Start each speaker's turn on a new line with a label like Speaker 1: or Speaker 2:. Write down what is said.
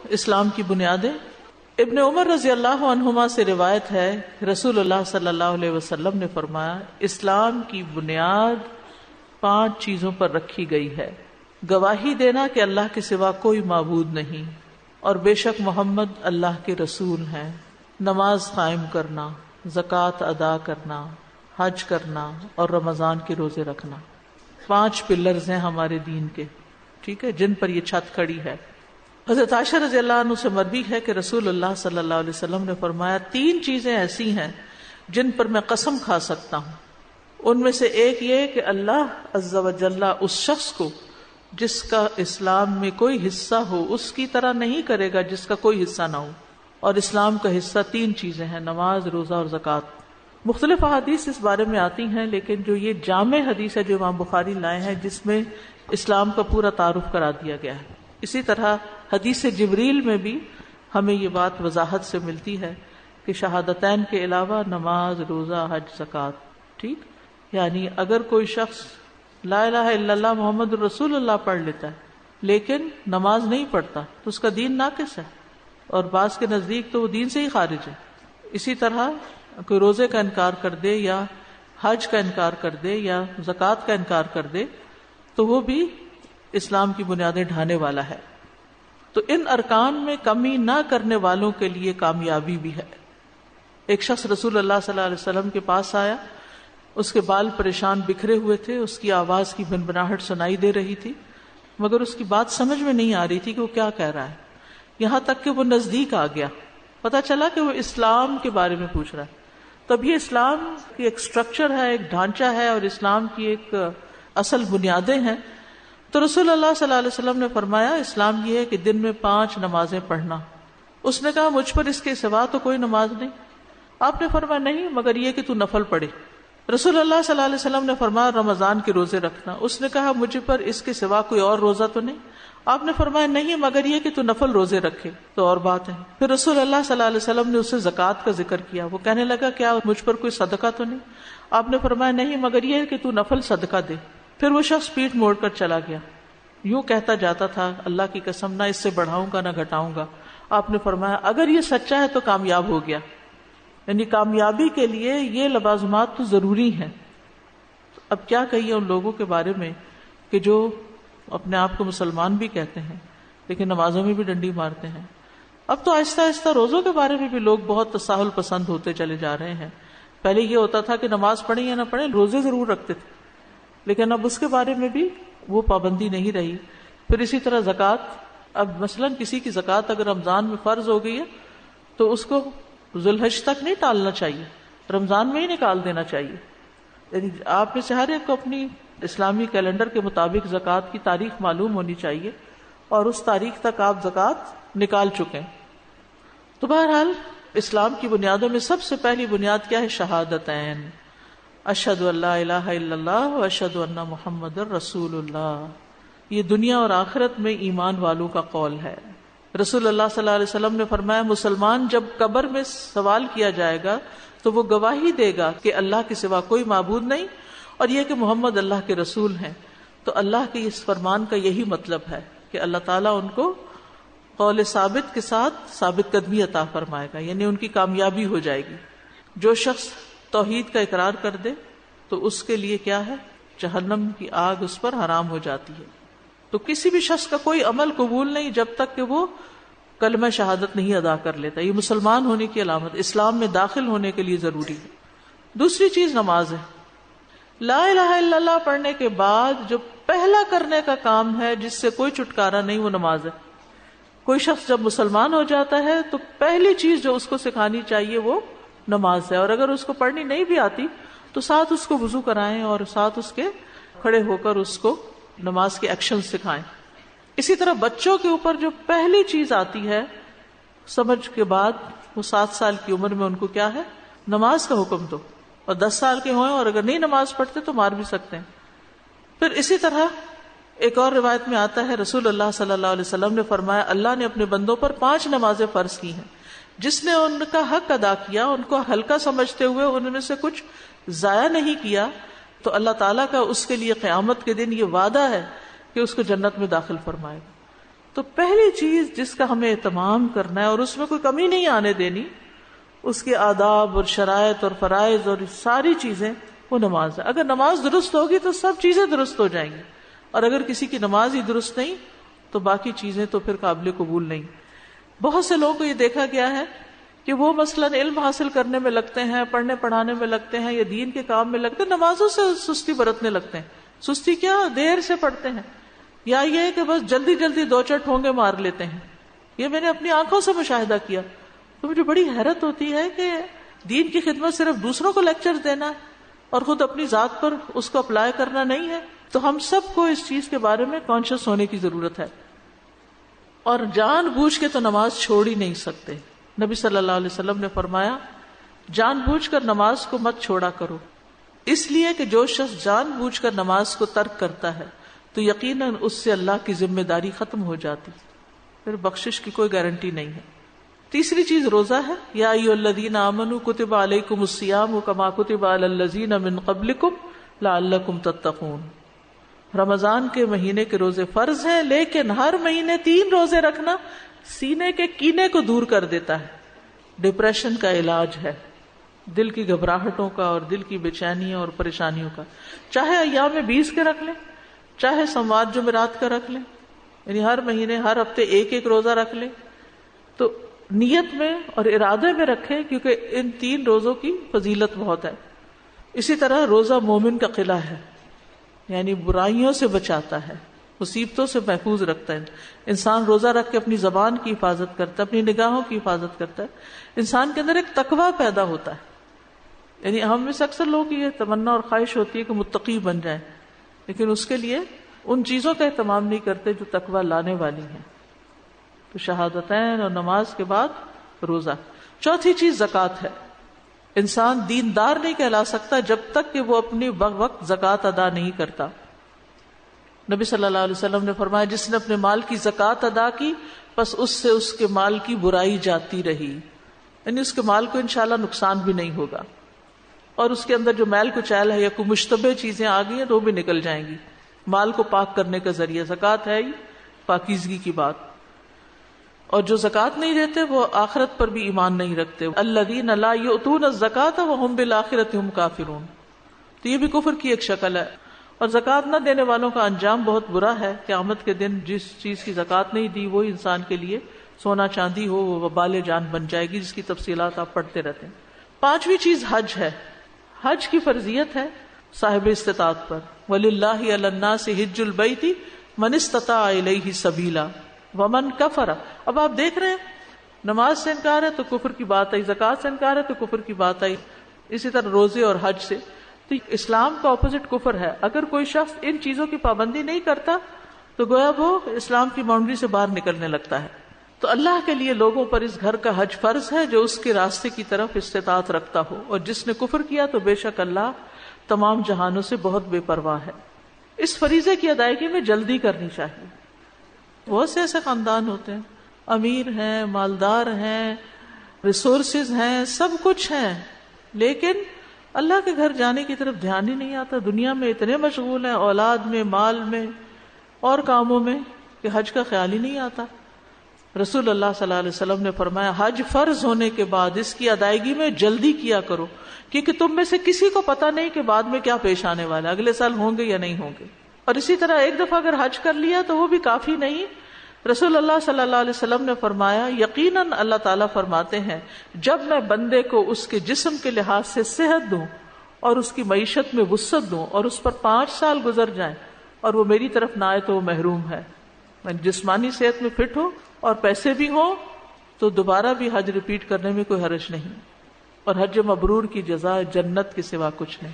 Speaker 1: اسلام کی بنیادیں. ابن عمر رضی اللہ عنہما سے روایت ہے، رسول اللہ صلی اللہ علیہ وسلم نے فرمایا، اسلام کی بنیاد 5 چیزوں پر رکھی گئی ہے: گواہی دینا کہ اللہ کے سوا کوئی معبود نہیں اور بے شک محمد اللہ کے رسول ہیں، نماز قائم کرنا، زکوٰۃ ادا کرنا، حج کرنا اور رمضان کے روزے رکھنا. 5 پلرز ہیں ہمارے دین کے، ٹھیک ہے، جن پر یہ چھت کھڑی ہے. حضرت عائشہ رضی اللہ عنہ سے مروی ہے کہ رسول اللہ صلی اللہ علیہ وسلم نے فرمایا، 3 چیزیں ایسی ہیں جن پر میں قسم کھا سکتا ہوں. ان میں سے ایک یہ کہ اللہ عز و جل اس شخص کو جس کا اسلام میں کوئی حصہ ہو اس کی طرح نہیں کرے گا جس کا کوئی حصہ نہ ہو. اور اسلام کا حصہ 3 چیزیں ہیں: نماز، روزہ اور زکوٰۃ. مختلف احادیث اس بارے میں آتی ہیں، لیکن جو یہ جامع حدیث ہے جو امام بخاری لائے ہیں، جس میں اسلام کا پورا تعارف کرا دیا گیا ہے. اسی طرح حدیث جبریل میں بھی ہمیں یہ بات وضاحت سے ملتی ہے کہ شہادتین کے علاوہ نماز، روزہ، حج، زکوٰۃ. ٹھیک، یعنی اگر کوئی شخص لا الہ الا اللہ محمد الرسول اللہ پڑھ لیتا ہے لیکن نماز نہیں پڑھتا تو اس کا دین ناقص ہے، اور بعض کے نزدیک تو وہ دین سے ہی خارج ہے. اسی طرح کوئی روزے کا انکار کر دے یا حج کا انکار کر دے یا زکوٰۃ کا انکار کر دے تو وہ بھی اسلام کی بنیادیں ڈھانے والا ہے. تو ان ارکان میں کمی نہ کرنے والوں کے لیے کامیابی بھی ہے. ایک شخص رسول اللہ صلی اللہ علیہ وسلم کے پاس آیا، اس کے بال پریشان بکھرے ہوئے تھے، اس کی آواز کی بھنبھناہٹ سنائی دے رہی تھی، مگر اس کی بات سمجھ میں نہیں آ رہی تھی کہ وہ کیا کہہ رہا ہے. یہاں تک کہ وہ نزدیک آ گیا، پتہ چلا کہ وہ اسلام کے بارے میں پوچھ رہا ہے. تب یہ اسلام کی ایک سٹرکچر ہے، ایک ڈھانچہ ہے، اور اسلام کی ایک اصل بنیادیں ہیں. تو رسول اللہ صلی اللہ علیہ وسلم نے فرمایا، اسلام یہ ہے کہ دن میں 5 نمازیں پڑھنا. اس نے کہا، مجھ پر اس کے سوا تو کوئی نماز نہیں. آپ نے فرمایا، نہیں مگر یہ کہ تو نفل پڑھے. رسول اللہ صلی اللہ علیہ وسلم نے فرمایا، رمضان کے روزے رکھنا. اس نے کہا، مجھے پر اس کے سوا کوئی اور روزہ تو نہیں. آپ نے فرمایا، نہیں مگر یہ کہ تو نفل روزے رکھے تو اور بات ہے. پھر رسول اللہ صلی اللہ علیہ وسلم نے اس سے زکوٰۃ کا ذکر کیا. وہ کہنے لگا، کیا مجھ پر کوئی صدقہ تو نہیں؟ آپ نے فرمایا، نہیں مگر یہ کہ تو نفل صدقہ دے. پھر وہ شخص پیٹھ موڑ کر چلا گیا. یوں کہتا جاتا تھا، اللہ کی قسم نہ اس سے بڑھاؤں گا نہ گھٹاؤں گا. آپ نے فرمایا، اگر یہ سچا ہے تو کامیاب ہو گیا. یعنی کامیابی کے لیے یہ لوازمات تو ضروری ہیں. اب کیا کہیے ان لوگوں کے بارے میں کہ جو اپنے آپ کو مسلمان بھی کہتے ہیں لیکن نمازوں میں بھی ڈنڈی مارتے ہیں. اب تو آہستہ آہستہ روزوں کے بارے میں بھی لوگ بہت تساہل پسند ہوتے چلے جا رہے ہیں. پہلے یہ ہوتا تھا کہ نماز پڑھیں یا نہ پڑھیں روزے ضرور رکھتے تھے، لیکن اب اس کے بارے میں بھی وہ پابندی نہیں رہی. پھر اسی طرح زکوٰۃ، اب مثلا کسی کی زکوٰۃ اگر رمضان میں فرض ہو گئی ہے تو اس کو ذوالحج تک نہیں ٹالنا چاہیے، رمضان میں ہی نکال دینا چاہیے. یعنی آپ میں سے ہر ایک کو اپنی اسلامی کیلنڈر کے مطابق زکوٰۃ کی تاریخ معلوم ہونی چاہیے اور اس تاریخ تک آپ زکوٰۃ نکال چکے. تو بہرحال اسلام کی بنیادوں میں سب سے پہلی بنیاد کیا ہے؟ شہادتین، اشہد ان لا الہ الا اللہ و اشہد ان محمد رسول اللہ. یہ دنیا اور آخرت میں ایمان والوں کا قول ہے. رسول اللہ صلی اللہ علیہ وسلم نے فرمایا، مسلمان جب قبر میں سوال کیا جائے گا تو وہ گواہی دے گا کہ اللہ کے سوا کوئی معبود نہیں اور یہ کہ محمد اللہ کے رسول ہیں. تو اللہ کے اس فرمان کا یہی مطلب ہے کہ اللہ تعالیٰ ان کو قول ثابت کے ساتھ ثابت قدمی عطا فرمائے گا، یعنی ان کی کامیابی ہو جائے گی. جو شخص توحید کا اقرار کر دے تو اس کے لیے کیا ہے؟ جہنم کی آگ اس پر حرام ہو جاتی ہے. تو کسی بھی شخص کا کوئی عمل قبول نہیں جب تک کہ وہ کلمہ شہادت نہیں ادا کر لیتا. یہ مسلمان ہونے کی علامت، اسلام میں داخل ہونے کے لیے ضروری ہے. دوسری چیز نماز ہے. لا الہ الا اللہ پڑھنے کے بعد جو پہلا کرنے کا کام ہے جس سے کوئی چھٹکارا نہیں، وہ نماز ہے. کوئی شخص جب مسلمان ہو جاتا ہے تو پہلی چیز جو اس کو سکھانی چاہیے وہ نماز ہے. اور اگر اس کو پڑھنی نہیں بھی آتی تو ساتھ اس کو وضو کرائیں اور ساتھ اس کے کھڑے ہو کر اس کو نماز کے ایکشن سکھائیں. اسی طرح بچوں کے اوپر جو پہلی چیز آتی ہے سمجھ کے بعد، وہ 7 سال کی عمر میں ان کو کیا ہے؟ نماز کا حکم دو. اور 10 سال کے ہوئیں اور اگر نہیں نماز پڑھتے تو مار بھی سکتے ہیں. پھر اسی طرح ایک اور روایت میں آتا ہے، رسول اللہ صلی اللہ علیہ وسلم نے فرمایا، اللہ نے اپنے بندوں پر 5 نمازیں فرض کی ہیں. جس نے ان کا حق ادا کیا، ان کو ہلکا سمجھتے ہوئے ان میں سے کچھ ضائع نہیں کیا، تو اللہ تعالیٰ کا اس کے لیے قیامت کے دن یہ وعدہ ہے کہ اس کو جنت میں داخل فرمائے گا. تو پہلی چیز جس کا ہمیں اہتمام کرنا ہے اور اس میں کوئی کمی نہیں آنے دینی، اس کے آداب اور شرائط اور فرائض اور ساری چیزیں، وہ نماز ہے. اگر نماز درست ہوگی تو سب چیزیں درست ہو جائیں گی، اور اگر کسی کی نماز ہی درست نہیں تو باقی چیزیں تو پھر قابل قبول نہیں. بہت سے لوگوں کو یہ دیکھا گیا ہے کہ وہ مثلاً علم حاصل کرنے میں لگتے ہیں، پڑھنے پڑھانے میں لگتے ہیں، یا دین کے کام میں لگتے ہیں، نمازوں سے سستی برتنے لگتے ہیں. سستی کیا، دیر سے پڑھتے ہیں، یا یہ ہے کہ بس جلدی جلدی دو چار ٹھونگے مار لیتے ہیں. یہ میں نے اپنی آنکھوں سے مشاہدہ کیا تو مجھے بڑی حیرت ہوتی ہے کہ دین کی خدمت صرف دوسروں کو لیکچر دینا ہے اور خود اپنی ذات پر اس کو اپلائی کرنا نہیں ہے. تو ہم سب کو اس چیز کے بارے میں کانشیس ہونے کی ضرورت ہے، اور جان بوجھ کے تو نماز چھوڑ ہی نہیں سکتے. نبی صلی اللہ علیہ وسلم نے فرمایا جان بوجھ کر نماز کو مت چھوڑا کرو، اس لیے کہ جو شخص جان بوجھ کر نماز کو ترک کرتا ہے تو یقیناً اس سے اللہ کی ذمہ داری ختم ہو جاتی، پھر بخشش کی کوئی گارنٹی نہیں ہے. تیسری چیز روزہ ہے. یا ایھا الذین آمنوا کتب علیکم الصیام کما کتب علی الذین من قبلکم لعلکم تتقون. رمضان کے مہینے کے روزے فرض ہیں، لیکن ہر مہینے 3 روزے رکھنا سینے کے کینے کو دور کر دیتا ہے، ڈپریشن کا علاج ہے، دل کی گھبراہٹوں کا اور دل کی بے چینیوں اور پریشانیوں کا. چاہے ایام 20 کے رکھ لیں، چاہے سوموار جمعرات کا رکھ لیں، یعنی ہر مہینے ہر ہفتے ایک روزہ رکھ لیں، تو نیت میں اور ارادے میں رکھیں، کیونکہ ان 3 روزوں کی فضیلت بہت ہے. اسی طرح روزہ مومن کا قلعہ ہے، یعنی برائیوں سے بچاتا ہے، مصیبتوں سے محفوظ رکھتا ہے. انسان روزہ رکھ کے اپنی زبان کی حفاظت کرتا ہے، اپنی نگاہوں کی حفاظت کرتا ہے. انسان کے اندر ایک تقویٰ پیدا ہوتا ہے. یعنی ہم میں سے اکثر لوگ یہ تمنا اور خواہش ہوتی ہے کہ متقی بن جائیں، لیکن اس کے لیے ان چیزوں کا اہتمام نہیں کرتے جو تقویٰ لانے والی ہیں. تو شہادتین اور نماز کے بعد روزہ. چوتھی چیز زکوٰۃ ہے. انسان دیندار نہیں کہلا سکتا جب تک کہ وہ اپنی وقت زکوٰۃ ادا نہیں کرتا. نبی صلی اللہ علیہ وسلم نے فرمایا جس نے اپنے مال کی زکوٰۃ ادا کی بس اس سے اس کے مال کی برائی جاتی رہی، یعنی اس کے مال کو انشاءاللہ نقصان بھی نہیں ہوگا، اور اس کے اندر جو میل کچیل ہے یا کوئی مشتبہ چیزیں آ گئی ہیں تو وہ بھی نکل جائیں گی. مال کو پاک کرنے کا ذریعہ زکوٰۃ ہے ہی پاکیزگی کی بات. اور جو زکوٰۃ نہیں دیتے وہ آخرت پر بھی ایمان نہیں رکھتے. الذین لا یؤتون الزکاۃ وهم بالآخرۃ هم کافرون. تو یہ بھی کفر کی ایک شکل ہے. اور زکوٰۃ نہ دینے والوں کا انجام بہت برا ہے. قیامت کے دن جس چیز کی زکوٰۃ نہیں دی وہی انسان کے لیے سونا چاندی ہو، وہ وبال جان بن جائے گی، جس کی تفصیلات آپ پڑھتے رہتے ہیں. پانچویں چیز حج ہے. حج کی فرضیت ہے صاحب استطاعت پر. وَلِلَّهِ عَلَى النَّاسِ حِجُّ الْبَيْتِ مَنِ اسْتَطَاعَ إِلَيْهِ سَبِيلًا وَمَنْ كَفَرَ. اب آپ دیکھ رہے ہیں نماز سے انکار ہے تو کفر کی بات آئی، زکوٰۃ سے انکار ہے تو کفر کی بات آئی، اسی طرح روزے اور حج سے. تو اسلام کا اپوزٹ کفر ہے. اگر کوئی شخص ان چیزوں کی پابندی نہیں کرتا تو گویا وہ اسلام کی باؤنڈری سے باہر نکلنے لگتا ہے. تو اللہ کے لیے لوگوں پر اس گھر کا حج فرض ہے جو اس کے راستے کی طرف استطاعت رکھتا ہو، اور جس نے کفر کیا تو بے شک اللہ تمام جہانوں سے بہت بے پرواہ ہے. اس فریضے کی ادائیگی میں جلدی کرنی چاہیے. بہت سے ایسے خاندان ہوتے ہیں، امیر ہیں، مالدار ہیں، ریسورسز ہیں، سب کچھ ہیں، لیکن اللہ کے گھر جانے کی طرف دھیان ہی نہیں آتا. دنیا میں اتنے مشغول ہیں، اولاد میں، مال میں اور کاموں میں، کہ حج کا خیال ہی نہیں آتا. رسول اللہ صلی اللہ علیہ وسلم نے فرمایا حج فرض ہونے کے بعد اس کی ادائیگی میں جلدی کیا کرو، کیونکہ تم میں سے کسی کو پتا نہیں کہ بعد میں کیا پیش آنے والا، اگلے سال ہوں گے یا نہیں ہوں گے. اور اسی طرح ایک دفعہ اگر حج کر لیا تو وہ بھی کافی نہیں. رسول اللہ صلی اللہ علیہ وسلم نے فرمایا یقیناً اللہ تعالیٰ فرماتے ہیں جب میں بندے کو اس کے جسم کے لحاظ سے صحت دوں اور اس کی معیشت میں وسعت دوں اور اس پر 5 سال گزر جائیں اور وہ میری طرف نہ آئے تو وہ محروم ہے. جسمانی صحت میں فٹ ہو اور پیسے بھی ہوں تو دوبارہ بھی حج ریپیٹ کرنے میں کوئی حرج نہیں. اور حج مبرور کی جزا جنت کے سوا کچھ نہیں.